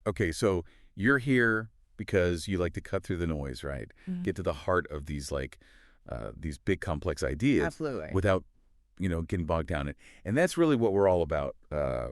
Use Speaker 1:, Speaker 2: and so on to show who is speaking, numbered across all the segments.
Speaker 1: Okay, so you're here because you like to cut through the noise, right?
Speaker 2: Mhm.
Speaker 1: Get to the heart of these big complex ideas
Speaker 2: Absolutely.
Speaker 1: without, getting bogged down in. And that's really what we're all about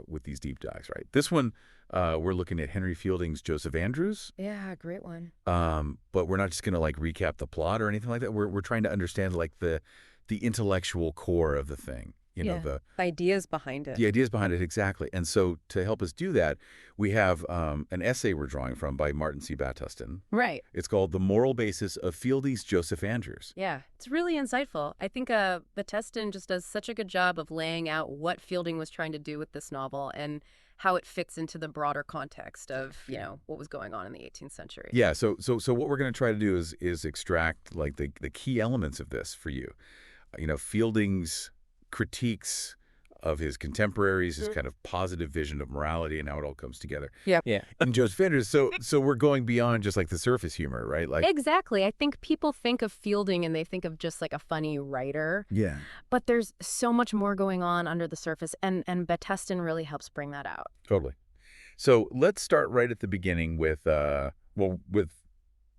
Speaker 1: with these deep dives, right? This one, we're looking at Henry Fielding's Joseph Andrews,
Speaker 2: Yeah, great one.
Speaker 1: but we're not just going to like recap the plot or anything like that. We're trying to understand like the intellectual core of the thing,
Speaker 2: Yeah.
Speaker 1: the
Speaker 2: Ideas behind it.
Speaker 1: the ideas behind it, exactly. And so to help us do that, we have an essay we're drawing from by Martin C. Battuston.
Speaker 2: Right.
Speaker 1: It's called The Moral Basis of Fielding's Joseph Andrews.
Speaker 2: Yeah, it's really insightful. I think Batteston just does such a good job of laying out what Fielding was trying to do with this novel and how it fits into the broader context of, what was going on in the 18th century.
Speaker 1: Yeah, so what we're going to try to do is extract like the key elements of this for you. Fielding's critiques of his contemporaries, his kind of positive vision of morality and how it all comes together.
Speaker 2: Yeah.
Speaker 1: And Joseph Andrews, so we're going beyond just like the surface humor, right? Like
Speaker 2: Exactly. I think people think of Fielding and they think of just like a funny writer,
Speaker 1: yeah.
Speaker 2: but there's so much more going on under the surface, and Batteston really helps bring that out.
Speaker 1: Totally. So let's start right at the beginning with with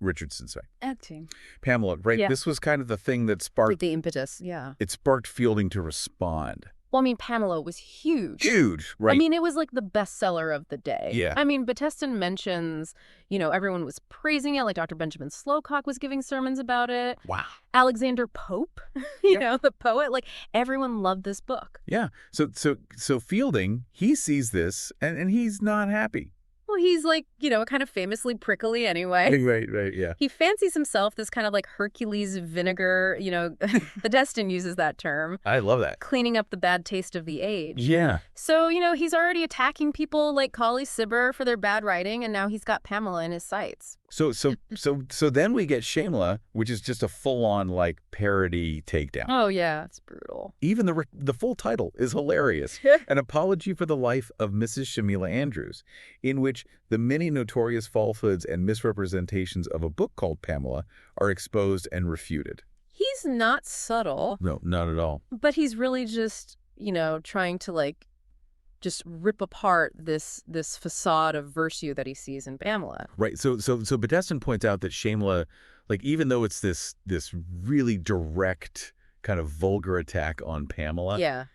Speaker 1: Richardson's right?
Speaker 2: Acting.
Speaker 1: Pamela, right?
Speaker 2: Yeah.
Speaker 1: This was kind of the thing that
Speaker 2: Like
Speaker 1: sparked
Speaker 2: the impetus, yeah.
Speaker 1: it sparked Fielding to respond.
Speaker 2: Well, I mean, Pamela was huge.
Speaker 1: Huge, right?
Speaker 2: I mean, it was like the bestseller of the day.
Speaker 1: Yeah.
Speaker 2: I mean, Batteston mentions, everyone was praising it. Like Dr. Benjamin Slocum was giving sermons about it.
Speaker 1: Wow.
Speaker 2: Alexander Pope, the poet. Like everyone loved this book.
Speaker 1: Yeah. So Fielding, he sees this and he's not happy.
Speaker 2: Well, he's like, kind of famously prickly anyway.
Speaker 1: Right, yeah.
Speaker 2: He fancies himself this kind of like Hercules vinegar, Batteston uses that term,
Speaker 1: I love that.
Speaker 2: cleaning up the bad taste of the age.
Speaker 1: Yeah.
Speaker 2: So, he's already attacking people like Colley Cibber for their bad writing, and now he's got Pamela in his sights.
Speaker 1: So then we get Shamla, which is just a full-on like parody takedown.
Speaker 2: Oh, yeah. It's brutal.
Speaker 1: Even the full title is hilarious. An Apology for the Life of Mrs. Shamila Andrews, in which the many notorious falsehoods and misrepresentations of a book called Pamela are exposed and refuted.
Speaker 2: He's not subtle,
Speaker 1: No, not at all.
Speaker 2: but he's really just, trying to like just rip apart this facade of virtue that he sees in Pamela.
Speaker 1: Right. So Batteston points out that Shamla, like even though it's this really direct kind of vulgar attack on Pamela,
Speaker 2: Yeah.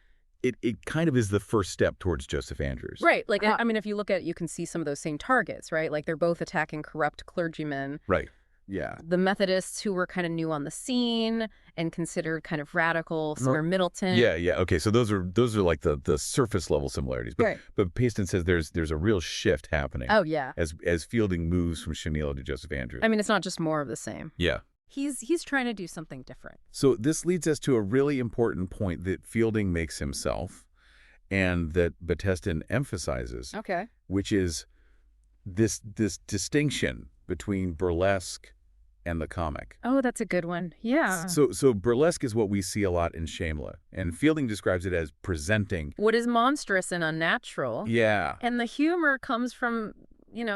Speaker 1: it kind of is the first step towards Joseph Andrews.
Speaker 2: Right. Like, I mean, if you look at it, you can see some of those same targets, right? Like they're both attacking corrupt clergymen.
Speaker 1: Right. Yeah.
Speaker 2: The Methodists who were kind of new on the scene and considered kind of radical, Sumner Middleton.
Speaker 1: Yeah. Okay. So those are like the surface level similarities. But
Speaker 2: Right.
Speaker 1: but Paston says there's a real shift happening.
Speaker 2: Oh, yeah.
Speaker 1: As Fielding moves from Shamila to Joseph Andrews.
Speaker 2: I mean, it's not just more of the same.
Speaker 1: Yeah.
Speaker 2: He's trying to do something different.
Speaker 1: So this leads us to a really important point that Fielding makes himself and that Batteston emphasizes,
Speaker 2: Okay.
Speaker 1: which is this distinction between burlesque and the comic.
Speaker 2: Oh, that's a good one. Yeah.
Speaker 1: So burlesque is what we see a lot in Shamla, and Fielding describes it as presenting.
Speaker 2: What is monstrous and unnatural.
Speaker 1: Yeah.
Speaker 2: And the humor comes from,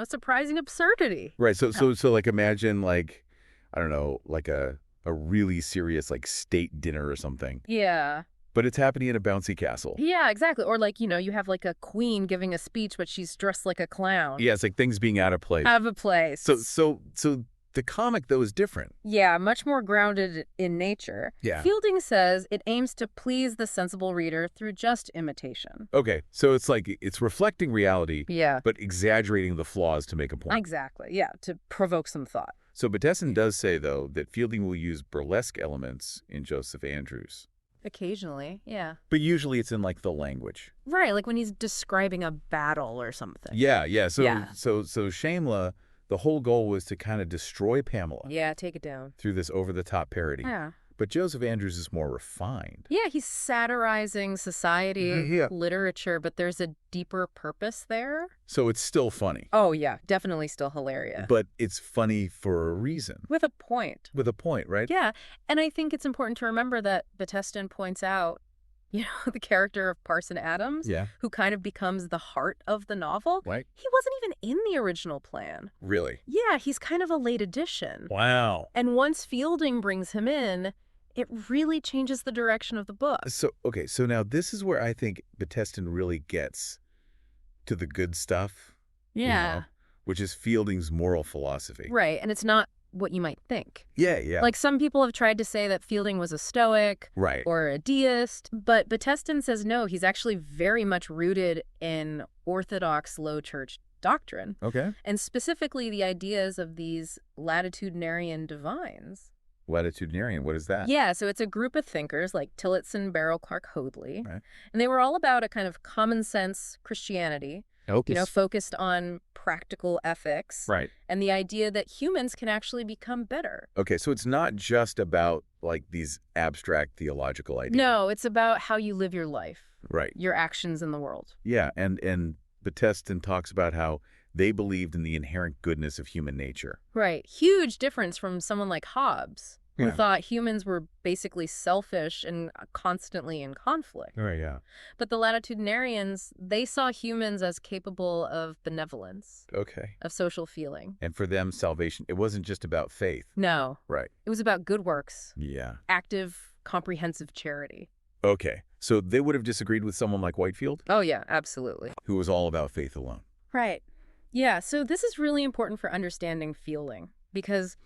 Speaker 2: surprising absurdity.
Speaker 1: Right. So like imagine like, I don't know, like a really serious like state dinner or something,
Speaker 2: Yeah.
Speaker 1: but it's happening in a bouncy castle.
Speaker 2: Yeah, exactly. Or like, you have like a queen giving a speech, but she's dressed like a clown.
Speaker 1: Yeah, it's like things being out of place.
Speaker 2: Out of a place.
Speaker 1: So the comic though is different.
Speaker 2: Yeah, much more grounded in nature.
Speaker 1: Yeah.
Speaker 2: Fielding says it aims to please the sensible reader through just imitation.
Speaker 1: Okay, so it's like it's reflecting reality,
Speaker 2: Yeah.
Speaker 1: but exaggerating the flaws to make a point.
Speaker 2: Exactly. Yeah, to provoke some thought.
Speaker 1: So Batteston does say though that Fielding will use burlesque elements in Joseph Andrews,
Speaker 2: Occasionally, yeah.
Speaker 1: but usually it's in like the language.
Speaker 2: Right, like when he's describing a battle or something.
Speaker 1: Yeah. So
Speaker 2: Yeah.
Speaker 1: so Shamla, the whole goal was to kind of destroy Pamela
Speaker 2: Yeah, take it down.
Speaker 1: through this over-the-top parody.
Speaker 2: Yeah.
Speaker 1: But Joseph Andrews is more refined.
Speaker 2: Yeah, he's satirizing society,
Speaker 1: Yeah.
Speaker 2: literature, but there's a deeper purpose there.
Speaker 1: So it's still funny,
Speaker 2: Oh, yeah, definitely still hilarious.
Speaker 1: but it's funny for a reason.
Speaker 2: With a point.
Speaker 1: With a point, right?
Speaker 2: Yeah, and I think it's important to remember that Batteston points out, the character of Parson Adams,
Speaker 1: Yeah.
Speaker 2: who kind of becomes the heart of the novel.
Speaker 1: Right?
Speaker 2: He wasn't even in the original plan.
Speaker 1: Really?
Speaker 2: Yeah, he's kind of a late addition.
Speaker 1: Wow.
Speaker 2: And once Fielding brings him in, it really changes the direction of the book.
Speaker 1: So now this is where I think Batteston really gets to the good stuff. you know, Which is Fielding's moral philosophy.
Speaker 2: Right, and it's not what you might think.
Speaker 1: Yeah, yeah.
Speaker 2: Like, some people have tried to say that Fielding was a Stoic
Speaker 1: Right.
Speaker 2: or a deist, but Batteston says no, he's actually very much rooted in Orthodox Low Church doctrine,
Speaker 1: Okay.
Speaker 2: and specifically the ideas of these latitudinarian divines.
Speaker 1: Latitudinarian, what is that?
Speaker 2: Yeah, so it's a group of thinkers like Tillotson, Beryl, Clark Hoadley,
Speaker 1: Right.
Speaker 2: and they were all about a kind of common sense Christianity,
Speaker 1: Okay.
Speaker 2: focused on practical ethics
Speaker 1: Right.
Speaker 2: and the idea that humans can actually become better.
Speaker 1: Okay, so it's not just about, like, these abstract theological ideas.
Speaker 2: No, it's about how you live your life,
Speaker 1: Right.
Speaker 2: your actions in the world.
Speaker 1: Yeah, and Batteston talks about how they believed in the inherent goodness of human nature.
Speaker 2: Right. Huge difference from someone like Hobbes, who
Speaker 1: Yeah.
Speaker 2: thought humans were basically selfish and constantly in conflict.
Speaker 1: Right, yeah.
Speaker 2: But the latitudinarians, they saw humans as capable of benevolence,
Speaker 1: Okay.
Speaker 2: of social feeling.
Speaker 1: And for them, salvation, it wasn't just about faith.
Speaker 2: No,
Speaker 1: Right.
Speaker 2: it was about good works,
Speaker 1: Yeah.
Speaker 2: active, comprehensive charity.
Speaker 1: Okay. So they would have disagreed with someone like Whitefield,
Speaker 2: Oh, yeah, absolutely.
Speaker 1: who was all about faith alone.
Speaker 2: Right. Yeah, so this is really important for understanding Fielding, because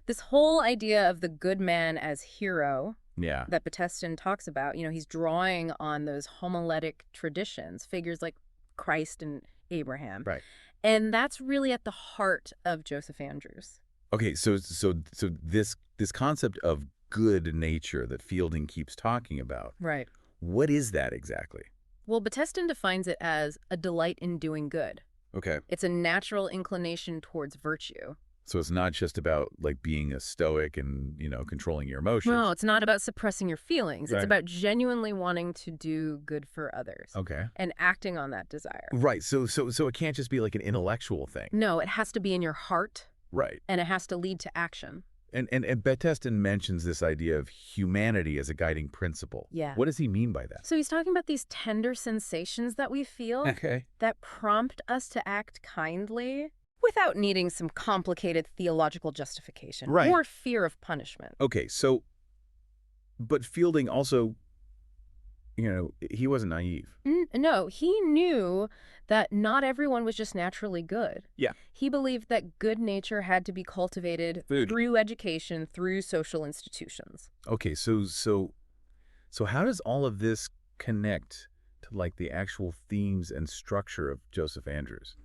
Speaker 2: this whole idea of the good man as hero
Speaker 1: Yeah.
Speaker 2: that Batteston talks about, he's drawing on those homiletic traditions, figures like Christ and Abraham.
Speaker 1: Right.
Speaker 2: And that's really at the heart of Joseph Andrews.
Speaker 1: Okay, so this concept of good nature that Fielding keeps talking about,
Speaker 2: Right.
Speaker 1: what is that exactly?
Speaker 2: Well, Batteston defines it as a delight in doing good.
Speaker 1: Okay.
Speaker 2: It's a natural inclination towards virtue.
Speaker 1: So it's not just about, like, being a stoic and, controlling your emotions.
Speaker 2: No, it's not about suppressing your feelings.
Speaker 1: Right.
Speaker 2: It's about genuinely wanting to do good for others
Speaker 1: Okay.
Speaker 2: and acting on that desire.
Speaker 1: Right. So it can't just be like an intellectual thing.
Speaker 2: No, it has to be in your heart,
Speaker 1: Right.
Speaker 2: and it has to lead to action.
Speaker 1: And Batteston mentions this idea of humanity as a guiding principle.
Speaker 2: Yeah.
Speaker 1: What does he mean by that?
Speaker 2: So he's talking about these tender sensations that we feel
Speaker 1: Okay.
Speaker 2: that prompt us to act kindly without needing some complicated theological justification
Speaker 1: Right.
Speaker 2: or fear of punishment.
Speaker 1: Okay, so, but Fielding also, he wasn't naive.
Speaker 2: No, he knew that not everyone was just naturally good.
Speaker 1: Yeah.
Speaker 2: He believed that good nature had to be cultivated
Speaker 1: Food.
Speaker 2: through education, through social institutions.
Speaker 1: Okay, so how does all of this connect to, like, the actual themes and structure of Joseph Andrews?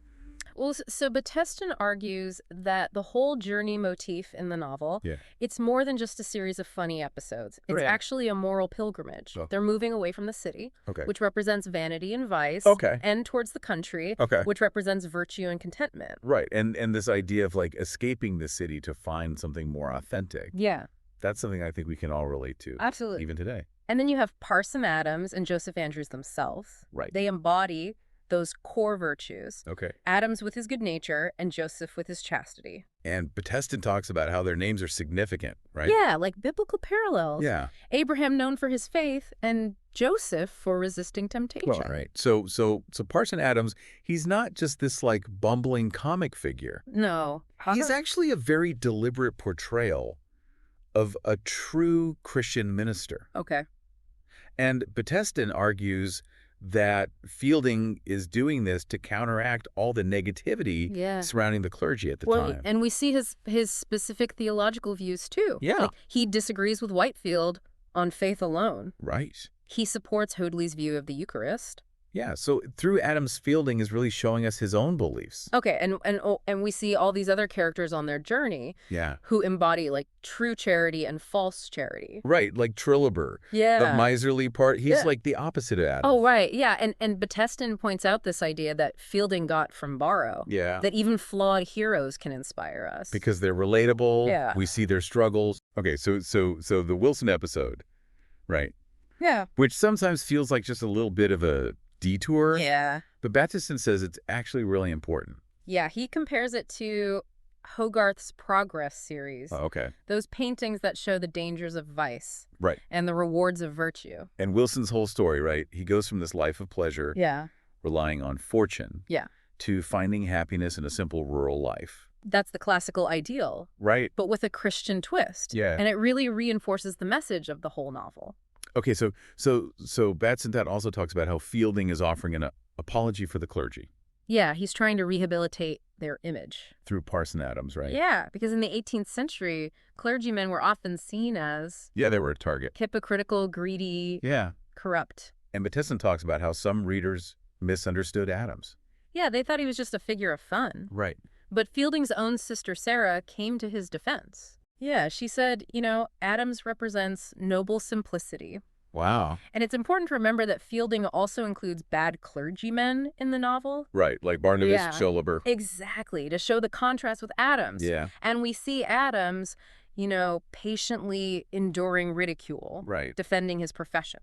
Speaker 2: Well, so Batteston argues that the whole journey motif in the novel,
Speaker 1: Yeah.
Speaker 2: it's more than just a series of funny episodes. It's
Speaker 1: Right.
Speaker 2: actually a moral pilgrimage.
Speaker 1: Oh.
Speaker 2: They're moving away from the city,
Speaker 1: Okay.
Speaker 2: which represents vanity and vice,
Speaker 1: Okay.
Speaker 2: and towards the country,
Speaker 1: Okay.
Speaker 2: which represents virtue and contentment.
Speaker 1: Right, and this idea of, like, escaping the city to find something more authentic.
Speaker 2: Yeah,
Speaker 1: That's something I think we can all relate to,
Speaker 2: absolutely.
Speaker 1: even today.
Speaker 2: And then you have Parson Adams and Joseph Andrews themselves.
Speaker 1: Right.
Speaker 2: They embody those core virtues.
Speaker 1: Okay.
Speaker 2: Adams with his good nature and Joseph with his chastity.
Speaker 1: And Batteston talks about how their names are significant, right?
Speaker 2: Yeah, like biblical parallels.
Speaker 1: Yeah.
Speaker 2: Abraham known for his faith and Joseph for resisting temptation.
Speaker 1: Well, all right. So Parson Adams, he's not just this, like, bumbling comic figure.
Speaker 2: No.
Speaker 1: He's actually a very deliberate portrayal of a true Christian minister.
Speaker 2: Okay.
Speaker 1: And Batteston argues that Fielding is doing this to counteract all the negativity
Speaker 2: Yeah.
Speaker 1: surrounding the clergy at the
Speaker 2: Well,
Speaker 1: time.
Speaker 2: and we see his specific theological views too.
Speaker 1: Yeah.
Speaker 2: Like, he disagrees with Whitefield on faith alone.
Speaker 1: Right.
Speaker 2: He supports Hoadley's view of the Eucharist.
Speaker 1: Yeah. So through Adams, Fielding is really showing us his own beliefs.
Speaker 2: Okay, and we see all these other characters on their journey
Speaker 1: Yeah.
Speaker 2: who embody like true charity and false charity.
Speaker 1: Right. Like Trilliber,
Speaker 2: Yeah.
Speaker 1: the miserly part. He's
Speaker 2: Yeah.
Speaker 1: like the opposite of Adams.
Speaker 2: Oh, right. Yeah. And Batteston points out this idea that Fielding got from Borrow.
Speaker 1: Yeah.
Speaker 2: That even flawed heroes can inspire us.
Speaker 1: Because they're relatable.
Speaker 2: Yeah.
Speaker 1: We see their struggles. Okay. So the Wilson episode, right?
Speaker 2: Yeah.
Speaker 1: Which sometimes feels like just a little bit of a detour.
Speaker 2: Yeah.
Speaker 1: But Batteston says it's actually really important.
Speaker 2: Yeah. He compares it to Hogarth's Progress series.
Speaker 1: Oh, okay.
Speaker 2: Those paintings that show the dangers of vice
Speaker 1: Right.
Speaker 2: and the rewards of virtue.
Speaker 1: And Wilson's whole story, right? He goes from this life of pleasure,
Speaker 2: Yeah.
Speaker 1: relying on fortune,
Speaker 2: Yeah.
Speaker 1: to finding happiness in a simple rural life.
Speaker 2: That's the classical ideal,
Speaker 1: Right.
Speaker 2: but with a Christian twist.
Speaker 1: Yeah.
Speaker 2: And it really reinforces the message of the whole novel.
Speaker 1: Okay, so Batson also talks about how Fielding is offering an apology for the clergy.
Speaker 2: Yeah, he's trying to rehabilitate their image.
Speaker 1: Through Parson Adams, right?
Speaker 2: Yeah, because in the 18th century, clergymen were often seen as
Speaker 1: Yeah, they were a target.
Speaker 2: hypocritical, greedy,
Speaker 1: Yeah.
Speaker 2: corrupt.
Speaker 1: And Batiston talks about how some readers misunderstood Adams.
Speaker 2: Yeah, they thought he was just a figure of fun.
Speaker 1: Right.
Speaker 2: But Fielding's own sister Sarah came to his defense. Yeah, she said, Adams represents noble simplicity.
Speaker 1: Wow.
Speaker 2: And it's important to remember that Fielding also includes bad clergymen in the novel.
Speaker 1: Right, like Barnabas
Speaker 2: Yeah.
Speaker 1: Schollaber.
Speaker 2: Exactly, to show the contrast with Adams.
Speaker 1: Yeah.
Speaker 2: And we see Adams, patiently enduring ridicule,
Speaker 1: Right.
Speaker 2: defending his profession.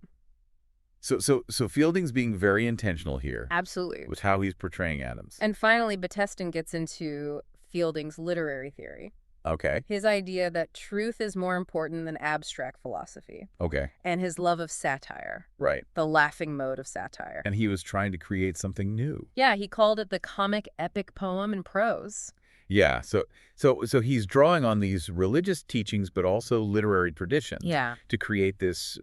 Speaker 1: So Fielding's being very intentional here
Speaker 2: Absolutely.
Speaker 1: with how he's portraying Adams.
Speaker 2: And finally, Batiston gets into Fielding's literary theory.
Speaker 1: Okay.
Speaker 2: His idea that truth is more important than abstract philosophy,
Speaker 1: Okay.
Speaker 2: and his love of satire,
Speaker 1: Right.
Speaker 2: the laughing mode of satire.
Speaker 1: And he was trying to create something new.
Speaker 2: Yeah, he called it the comic epic poem in prose.
Speaker 1: Yeah. So he's drawing on these religious teachings, but also literary traditions
Speaker 2: Yeah.
Speaker 1: to create this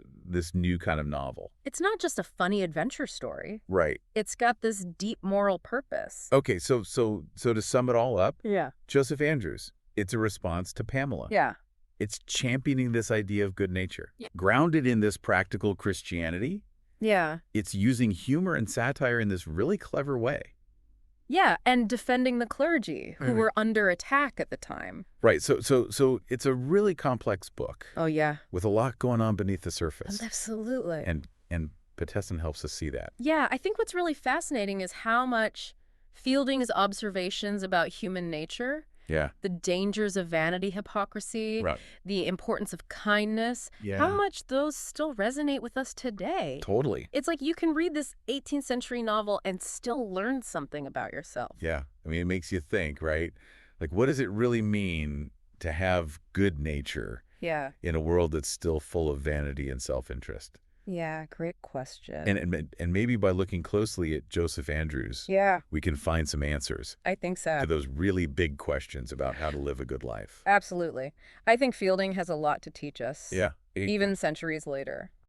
Speaker 1: new kind of novel.
Speaker 2: It's not just a funny adventure story.
Speaker 1: Right.
Speaker 2: It's got this deep moral purpose.
Speaker 1: Okay. So to sum it all up,
Speaker 2: Yeah.
Speaker 1: Joseph Andrews, it's a response to Pamela.
Speaker 2: Yeah.
Speaker 1: It's championing this idea of good nature.
Speaker 2: Yeah.
Speaker 1: Grounded in this practical Christianity,
Speaker 2: Yeah.
Speaker 1: it's using humor and satire in this really clever way.
Speaker 2: Yeah, and defending the clergy who
Speaker 1: Right.
Speaker 2: were under attack at the time.
Speaker 1: Right. So it's a really complex book
Speaker 2: Oh, yeah.
Speaker 1: with a lot going on beneath the surface.
Speaker 2: Absolutely.
Speaker 1: And Batiston helps us see that.
Speaker 2: Yeah, I think what's really fascinating is how much Fielding's observations about human nature,
Speaker 1: Yeah.
Speaker 2: the dangers of vanity, hypocrisy,
Speaker 1: Right.
Speaker 2: the importance of kindness,
Speaker 1: Yeah.
Speaker 2: how much those still resonate with us today.
Speaker 1: Totally.
Speaker 2: It's like you can read this 18th century novel and still learn something about yourself.
Speaker 1: Yeah. I mean, it makes you think, right? Like, what does it really mean to have good nature
Speaker 2: Yeah.
Speaker 1: in a world that's still full of vanity and self-interest?
Speaker 2: Yeah, great question.
Speaker 1: And maybe by looking closely at Joseph Andrews,
Speaker 2: Yeah,
Speaker 1: we can find some answers
Speaker 2: I think so.
Speaker 1: to those really big questions about how to live a good life.
Speaker 2: Absolutely. I think Fielding has a lot to teach us,
Speaker 1: Yeah.
Speaker 2: even centuries later.